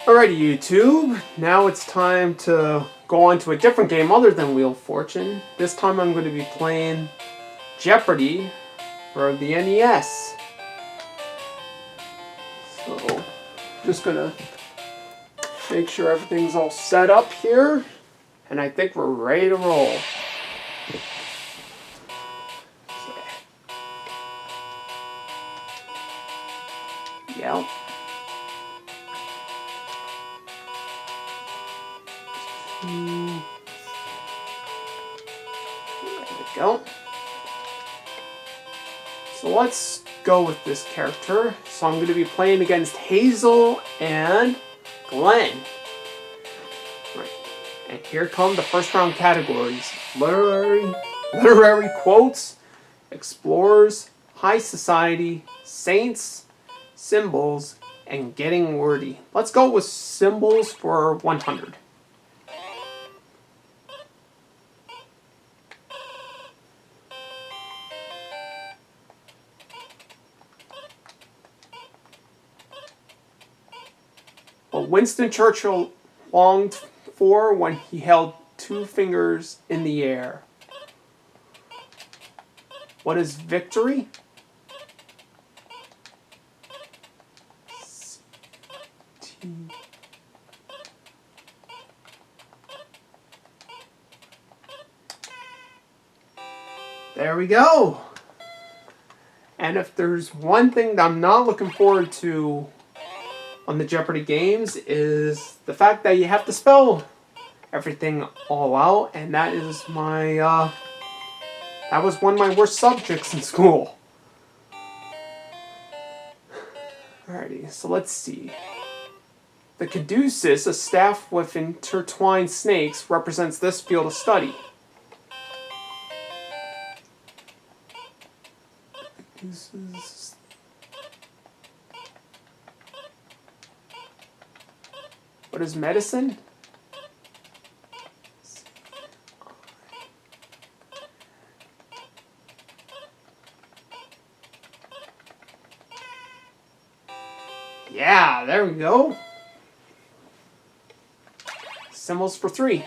Alrighty, YouTube. Now it's time to go on to a different game other than Wheel of Fortune. This time I'm going to be playing Jeopardy for the NES. So, just gonna make sure everything's all set up here, and I think we're ready to roll. Yep. There we go. So let's go with this character. So I'm going to be playing against Hazel and Glenn. Right. And here come the first round categories. Literary quotes, explorers, high society, saints, symbols, and getting wordy. Let's go with symbols for 100. What Winston Churchill longed for when he held two fingers in the air. What is victory? There we go. And if there's one thing that I'm not looking forward to on the Jeopardy games is the fact that you have to spell everything all out, and that is my that was one of my worst subjects in school. Alrighty, so let's see. The caduceus, a staff with intertwined snakes, represents this field of study. Caduceus. What is medicine? Yeah, there we go. Symbols for 3.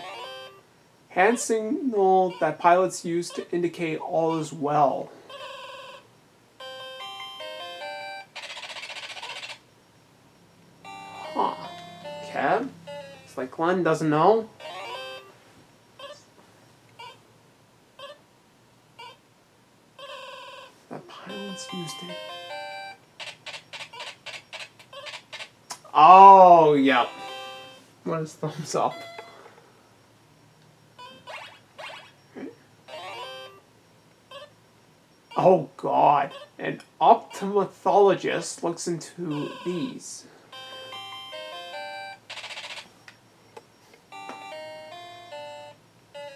Hand signal that pilots use to indicate all is well. Huh. Okay. It's like Glenn doesn't know. That pilots used it. Oh, yep. What is thumbs up? Oh, God. An ophthalmologist looks into these.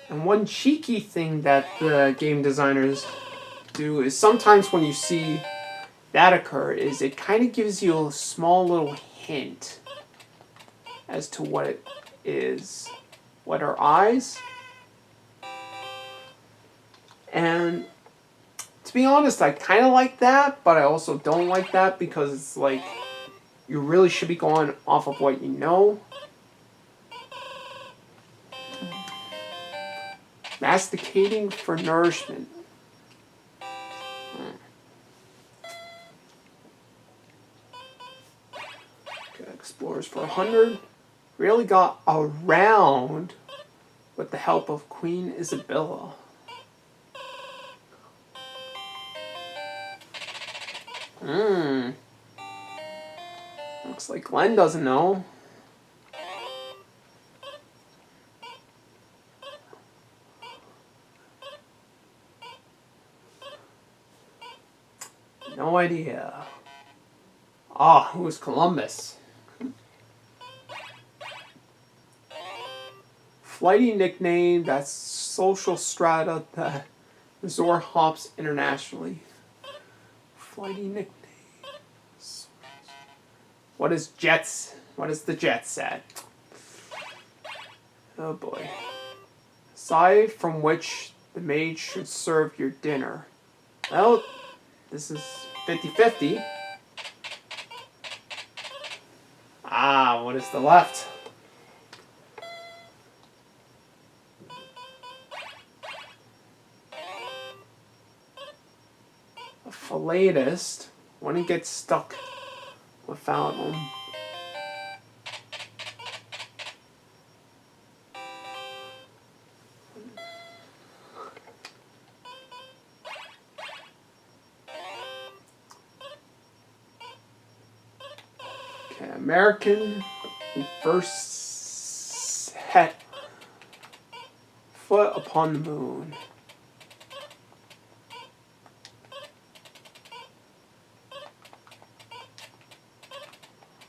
And one cheeky thing that the game designers do is sometimes when you see that occur is it kind of gives you a small little hint as to what it is. What are eyes? And to be honest, I kind of like that, but I also don't like that because it's like you really should be going off of what you know. Masticating for nourishment. Okay, explorers for 100. Really got around with the help of Queen Isabella. Looks like Glenn doesn't know. No idea. Ah, who's Columbus? Flighty nickname, that's social strata that Zor hops internationally. Flighty nickname. What is jets? What is the jet set? Oh boy. Side from which the maid should serve your dinner. Well, this is 50-50. Ah, what is the left? A philatelist. When it gets stuck without them. Okay, American who first set foot upon the moon.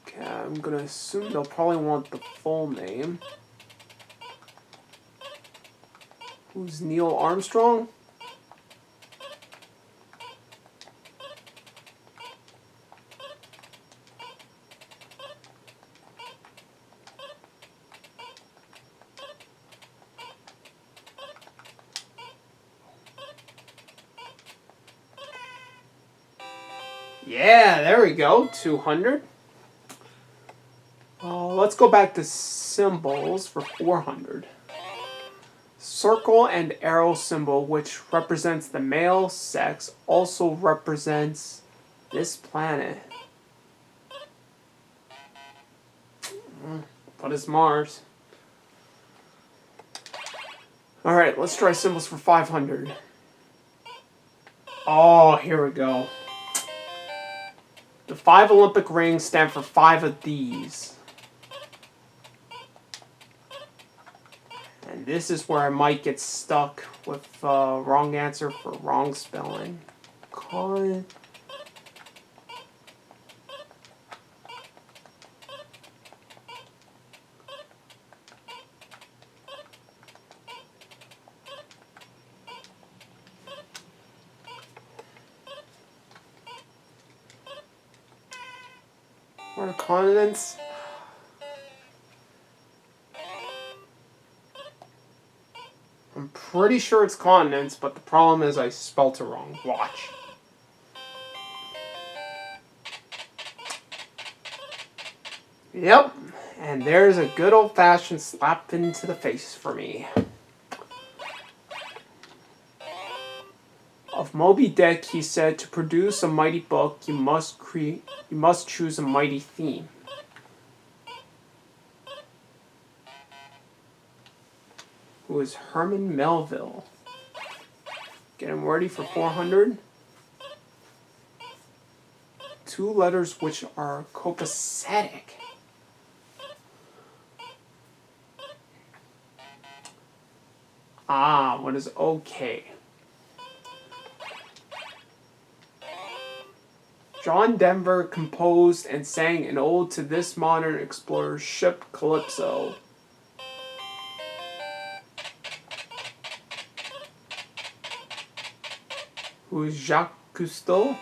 Okay, I'm gonna assume they'll probably want the full name. Who's Neil Armstrong? Yeah, there we go. 200. Let's go back to symbols for 400. Circle and arrow symbol, which represents the male sex, also represents this planet. What is Mars? Alright, let's try symbols for 500. Oh, here we go. The 5 Olympic rings stand for 5 of these. And this is where I might get stuck with wrong answer for wrong spelling. Con. What are continents? I'm pretty sure it's continents, but the problem is I spelt it wrong. Watch. Yep, and there's a good old-fashioned slap into the face for me. Of Moby Dick, he said, to produce a mighty book, you must choose a mighty theme. Who is Herman Melville? Get him ready for 400. 2 letters which are copacetic. Ah, what is okay? John Denver composed and sang an ode to this modern explorer's ship, Calypso. Who is Jacques Cousteau?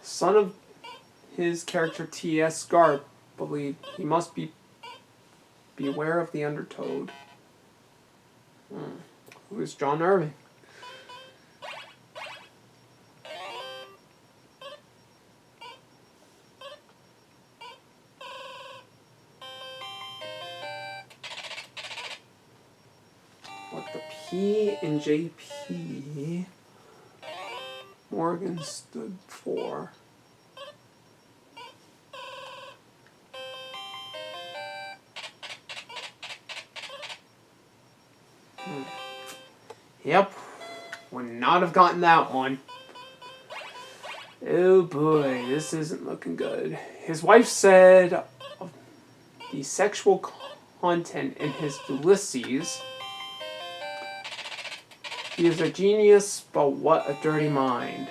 Son of his character T.S. Garp, believed he must beware of the undertowed. Who is John Irving? What the P in JP Morgan stood for? Yep, would not have gotten that one. Oh boy, this isn't looking good. His wife said of the sexual content in his Ulysses, he is a genius, but what a dirty mind.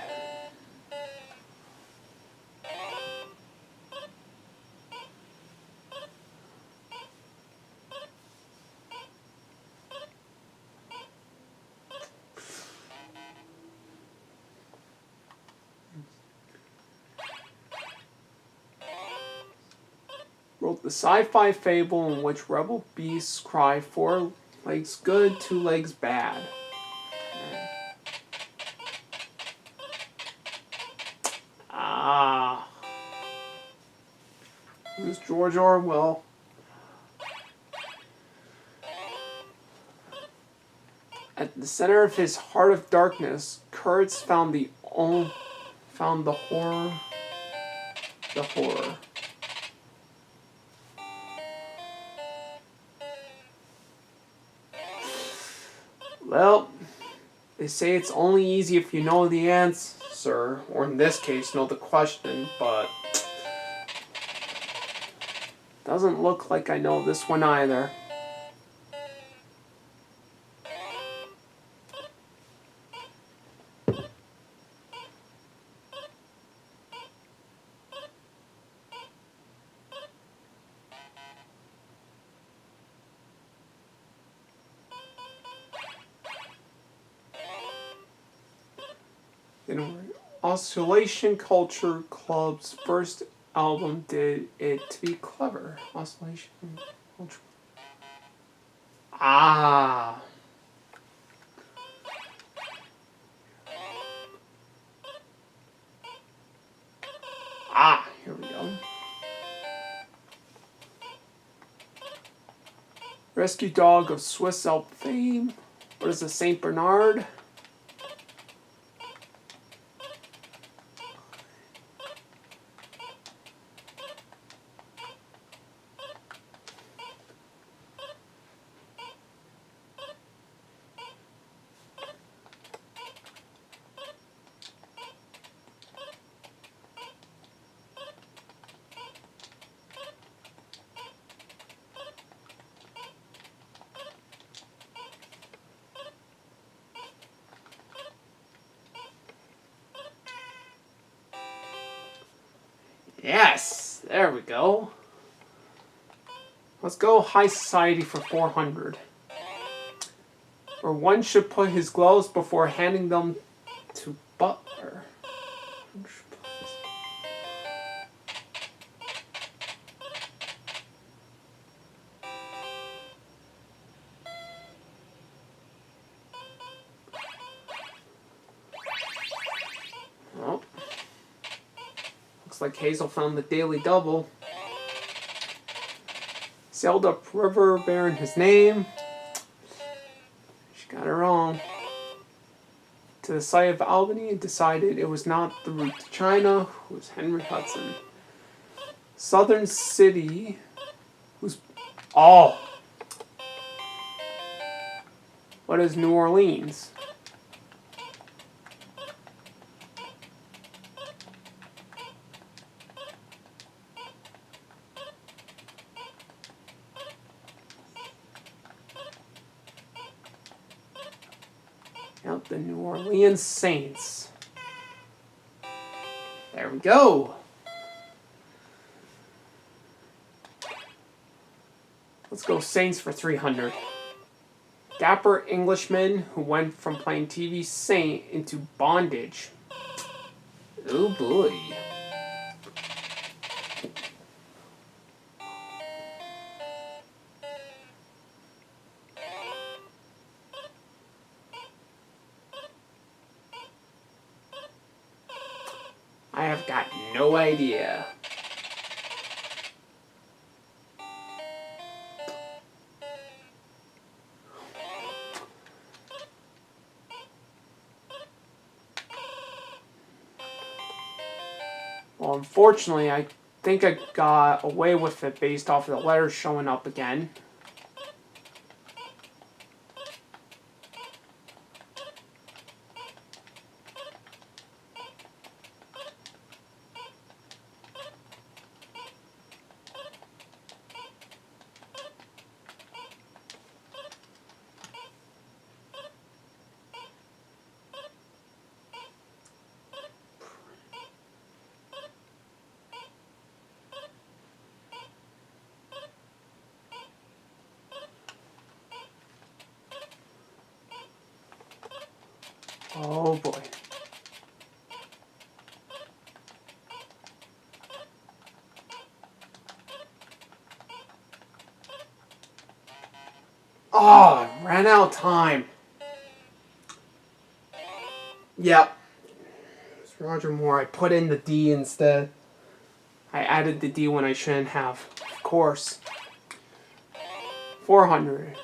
Wrote the sci-fi fable in which rebel beasts cry 4 legs good, 2 legs bad. was George Orwell. At the center of his heart of darkness, Kurtz found the horror. The horror. Well, they say it's only easy if you know the answer, or in this case, know the question, but doesn't look like I know this one either. Oscillation Culture Club's first album did it to be clever. Oscillation Culture. Ah. Here we go. Rescue dog of Swiss Alp fame. What is a Saint Bernard? Yes, there we go. Let's go high society for 400. Or one should put his gloves before handing them to butler. Oh. Looks like Hazel found the Daily Double. Sailed up river bearing his name. She got it wrong. To the site of Albany and decided it was not the route to China. Who was Henry Hudson? Southern city. Who's... Oh! What is New Orleans? Yep, the New Orleans Saints. There we go. Let's go Saints for 300. Dapper Englishman who went from playing TV Saint into bondage. Oh boy. I have got no idea. Well, unfortunately, I think I got away with it based off of the letters showing up again. Oh boy. Oh, I ran out of time. Yep. It was Roger Moore. I put in the D instead. I added the D when I shouldn't have. Of course. 400.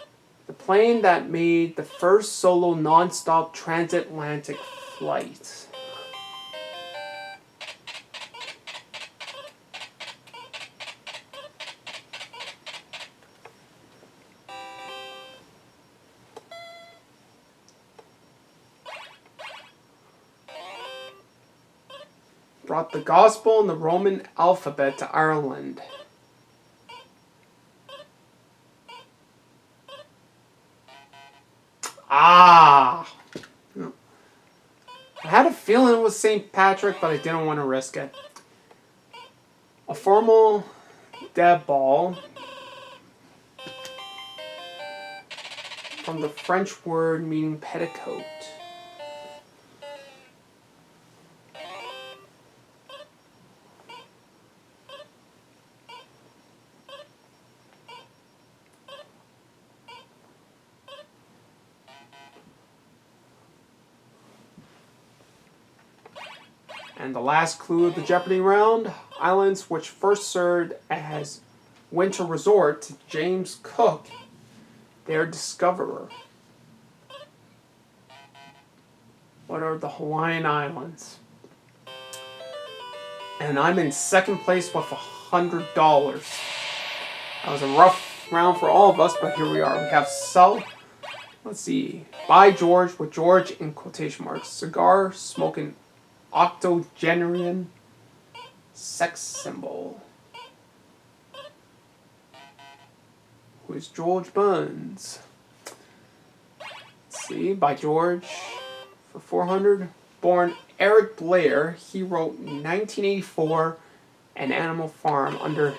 The plane that made the first solo non-stop transatlantic flight. Brought the gospel and the Roman alphabet to Ireland. Ah! I had a feeling it was St. Patrick, but I didn't want to risk it. A formal dead ball from the French word meaning petticoat. And the last clue of the Jeopardy round, islands which first served as winter resort to James Cook, their discoverer. What are the Hawaiian Islands? And I'm in second place with $100. That was a rough round for all of us, but here we are. We have let's see, by George with George in quotation marks, cigar smoking octogenarian sex symbol. Who is George Burns? Let's see, by George for 400. Born Eric Blair, he wrote 1984 An Animal Farm under.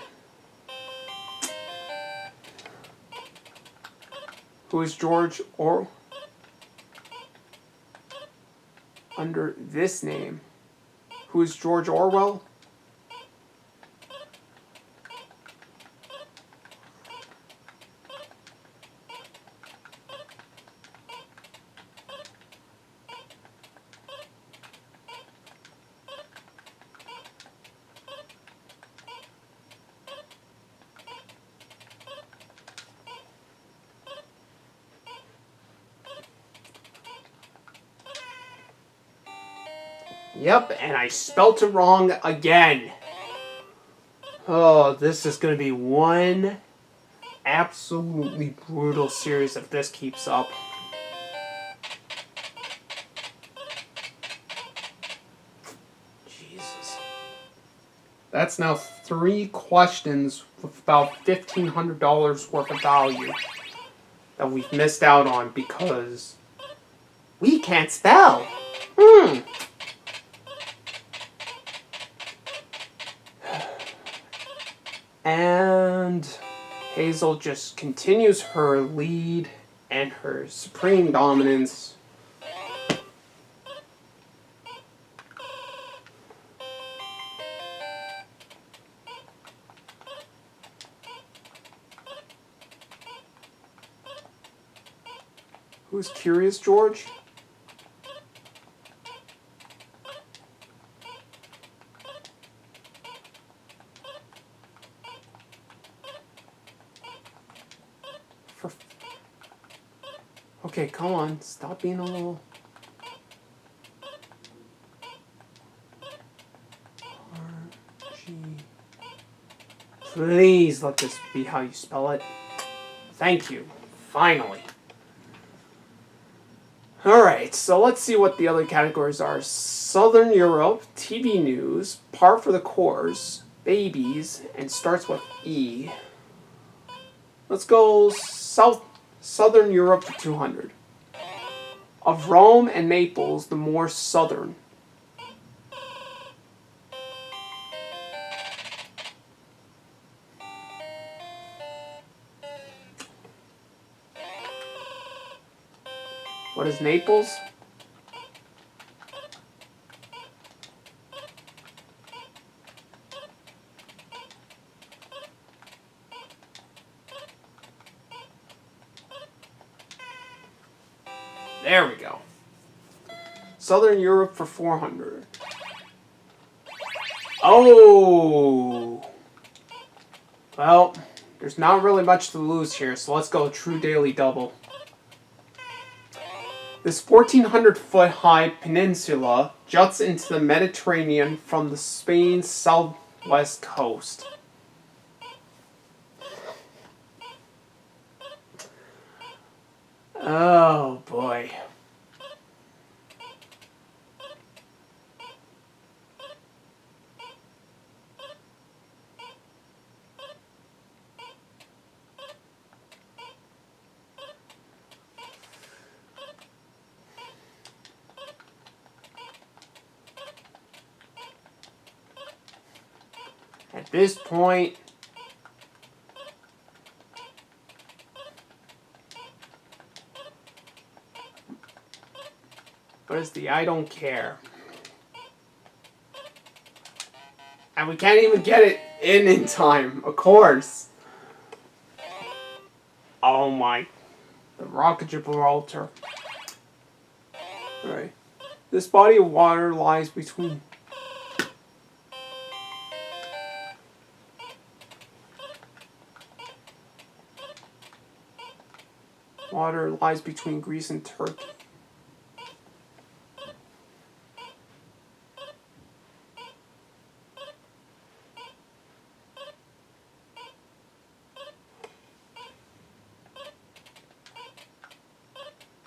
Who is George or under this name? Who is George Orwell? Yep, and I spelt it wrong again. Oh, this is going to be one absolutely brutal series if this keeps up. Jesus. That's now 3 questions with about $1,500 worth of value that we've missed out on because we can't spell. And Hazel just continues her lead and her supreme dominance. Who's Curious George? Okay, come on. Stop being a little. R-G. Please let this be how you spell it. Thank you. Finally. Alright, so let's see what the other categories are. Southern Europe, TV news, par for the course, babies, and starts with E. Let's go Southern Europe for 200. Of Rome and Naples, the more southern. What is Naples? There we go. Southern Europe for 400. Oh! Well, there's not really much to lose here, so let's go true daily double. This 1,400-foot-high peninsula juts into the Mediterranean from the Spain's southwest coast. Oh, boy. At this point, what is the I don't care? And we can't even get it in time, of course. Oh my. The Rock of Gibraltar. Alright. This body of water lies between... Water lies between Greece and Turkey.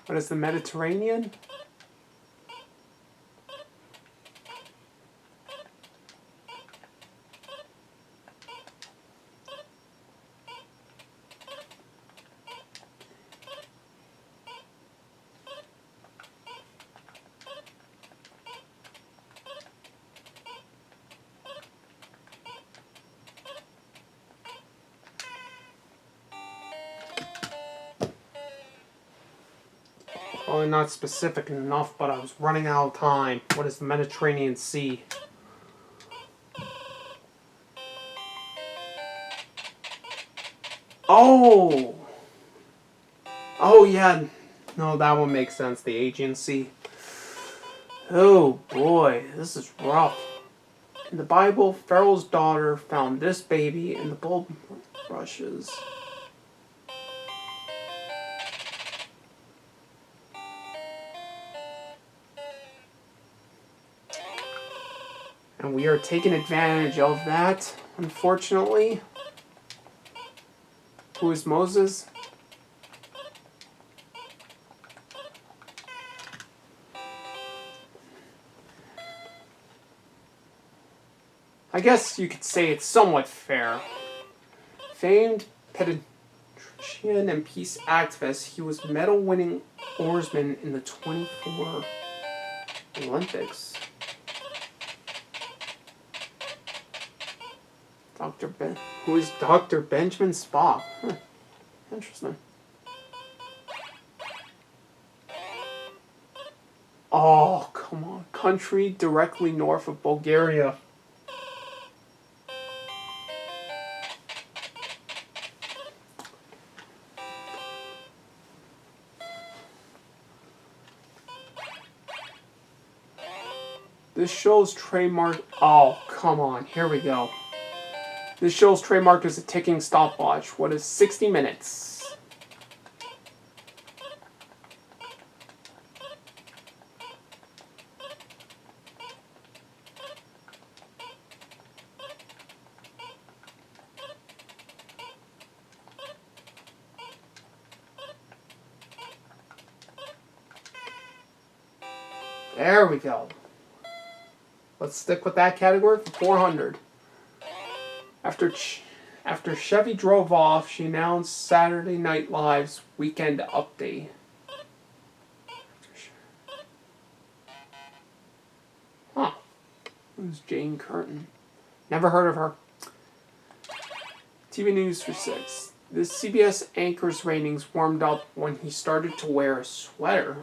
What is the Mediterranean? Probably not specific enough, but I was running out of time. What is the Mediterranean Sea? Oh! Oh, yeah. No, that one makes sense. The Aegean Sea. Oh, boy. This is rough. In the Bible, Pharaoh's daughter found this baby in the bulrushes. And we are taking advantage of that, unfortunately. Who is Moses? I guess you could say it's somewhat fair. Famed patrician and peace activist, he was medal-winning oarsman in the 24 Olympics. Who is Dr. Benjamin Spock? Huh. Interesting. Oh, come on. Country directly north of Bulgaria. This show's trademark... Oh, come on. Here we go. This show's trademark is a ticking stopwatch. What is 60 minutes? There we go. Let's stick with that category for 400. After Chevy drove off, she announced Saturday Night Live's Weekend Update. Huh. Who's Jane Curtin? Never heard of her. TV News for 6. This CBS anchor's ratings warmed up when he started to wear a sweater.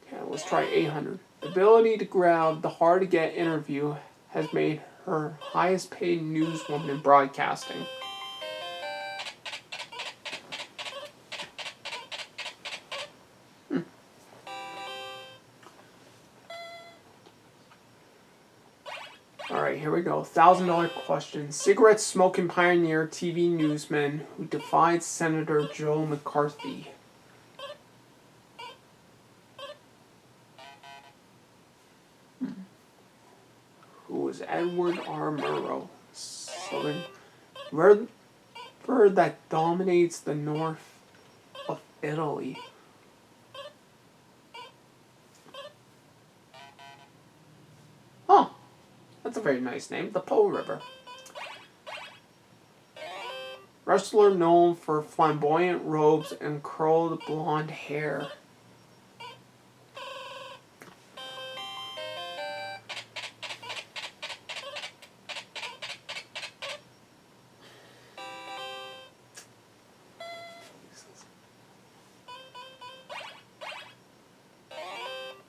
Okay, let's try 800. The ability to grab the hard-to-get interview has made her highest-paid newswoman in broadcasting. $1,000 question. Cigarette smoking pioneer TV newsman who defied Senator Joe McCarthy. Who was Edward R. Murrow? Southern bird that dominates the north of Italy. Oh, that's a very nice name. The Po River. Wrestler known for flamboyant robes and curled blonde hair.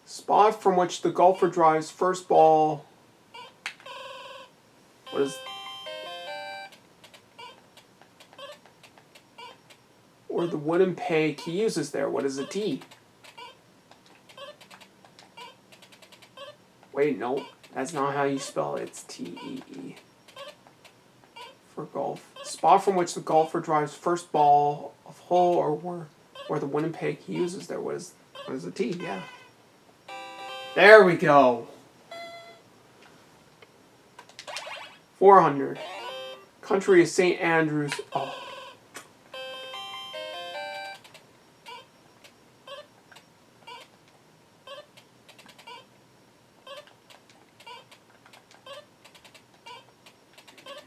Spot from which the golfer drives first ball. What is... Or the wooden peg he uses there. What is a tee? Wait, no. That's not how you spell it. It's T-E-E. For golf. Spot from which the golfer drives first ball of hole or where the wooden peg he uses there. What is a tee? Yeah. There we go. 400. Country is St. Andrews. Oh.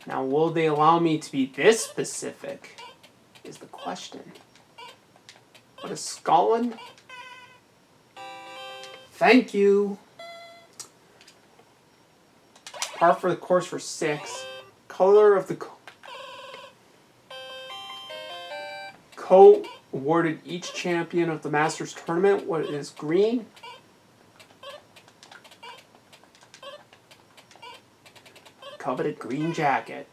Now, will they allow me to be this specific? Is the question. What is Scotland? Thank you. Par for the course for 6. Color of the coat awarded each champion of the Masters tournament. What is green? Coveted green jacket.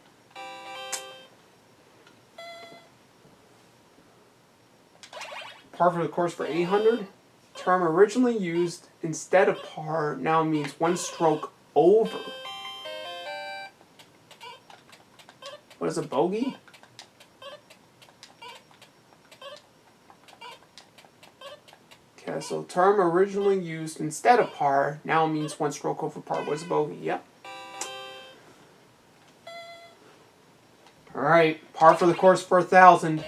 Par for the course for 800. Term originally used instead of par now means one stroke over. What is a bogey? Okay, so term originally used instead of par now means one stroke over par. What is a bogey? Yep. Alright, par for the course for 1,000.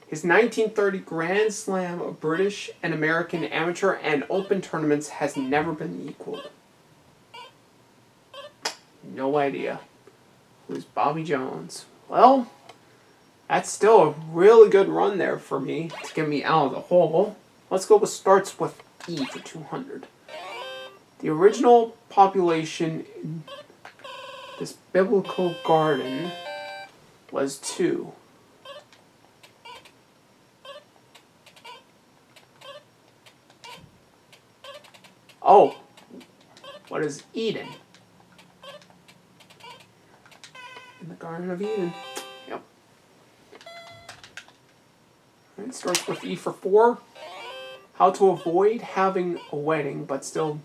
His 1930 Grand Slam of British and American amateur and open tournaments has never been equaled. No idea. Who's Bobby Jones? Well, that's still a really good run there for me to get me out of the hole. Let's go with starts with E for 200. The original population in this biblical garden was 2. Oh, what is Eden? In the Garden of Eden. Yep. It starts with E for 4. How to avoid having a wedding, but still...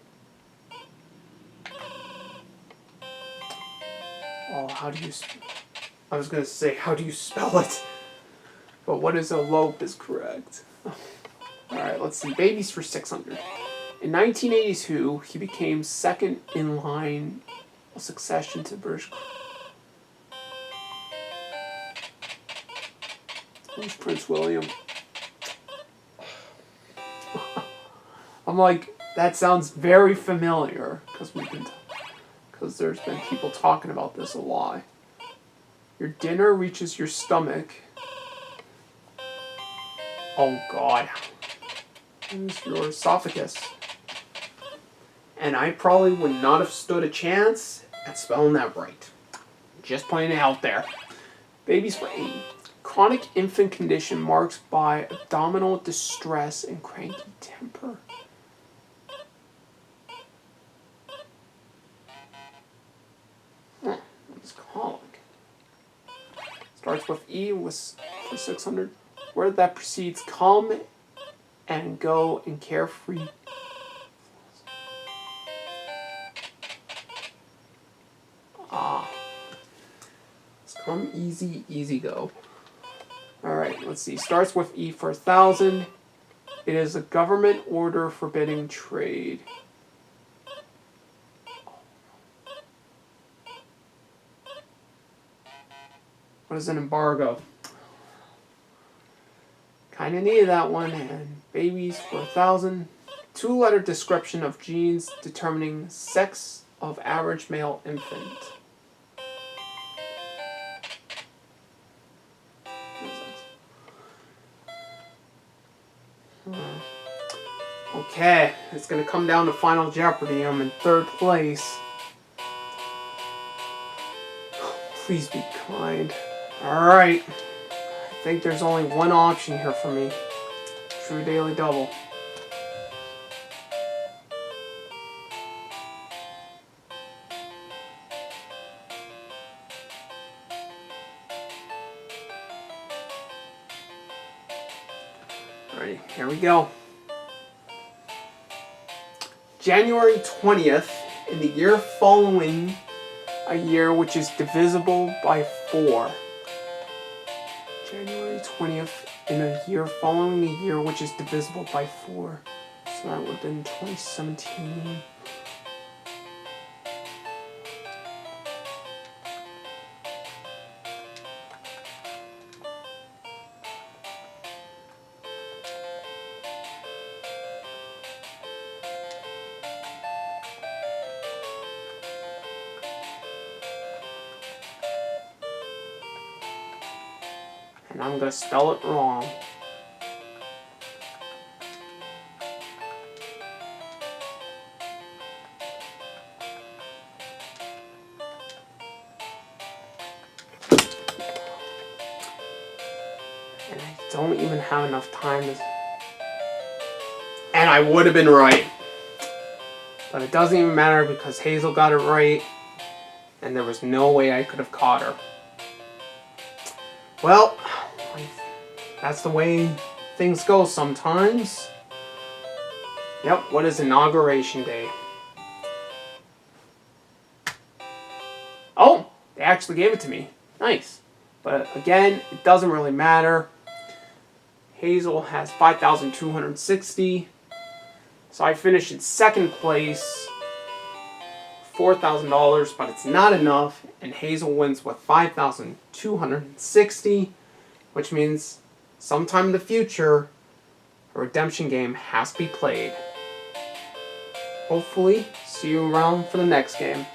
Oh, how do you... I was going to say, how do you spell it? But what is elope is correct. Alright, let's see. Babies for 600. In 1982, he became second in line of succession to British Prince William. I'm like, that sounds very familiar because there's been people talking about this a lot. Your dinner reaches your stomach. Oh God. It's your esophagus. And I probably would not have stood a chance at spelling that right. Just putting it out there. Babies for 8. Chronic infant condition marked by abdominal distress and cranky temper. What is colic? Starts with E for 600. Word that precedes come and go and carefree. Ah. Come easy, easy go. Alright, let's see. Starts with E for 1,000. It is a government order forbidding trade. What is an embargo? Kinda needed that one. And babies for 1,000. 2-letter description of genes determining sex of average male infant. Okay, it's gonna come down to Final Jeopardy. I'm in 3rd place. Please be kind. Alright. I think there's only one option here for me. True Daily Double. Alright, here we go. January 20th, in the year following a year which is divisible by 4. January 20th, in a year following a year which is divisible by 4. So that would have been 2017. And I'm gonna spell it wrong. And I don't even have enough time to... And I would have been right. But it doesn't even matter because Hazel got it right. And there was no way I could have caught her. Well, that's the way things go sometimes. Yep, what is Inauguration Day? Oh, they actually gave it to me. Nice. But again, it doesn't really matter. Hazel has 5,260. So I finished in 2nd place. $4,000, but it's not enough. And Hazel wins with 5,260. Which means sometime in the future, a redemption game has to be played. Hopefully, see you around for the next game.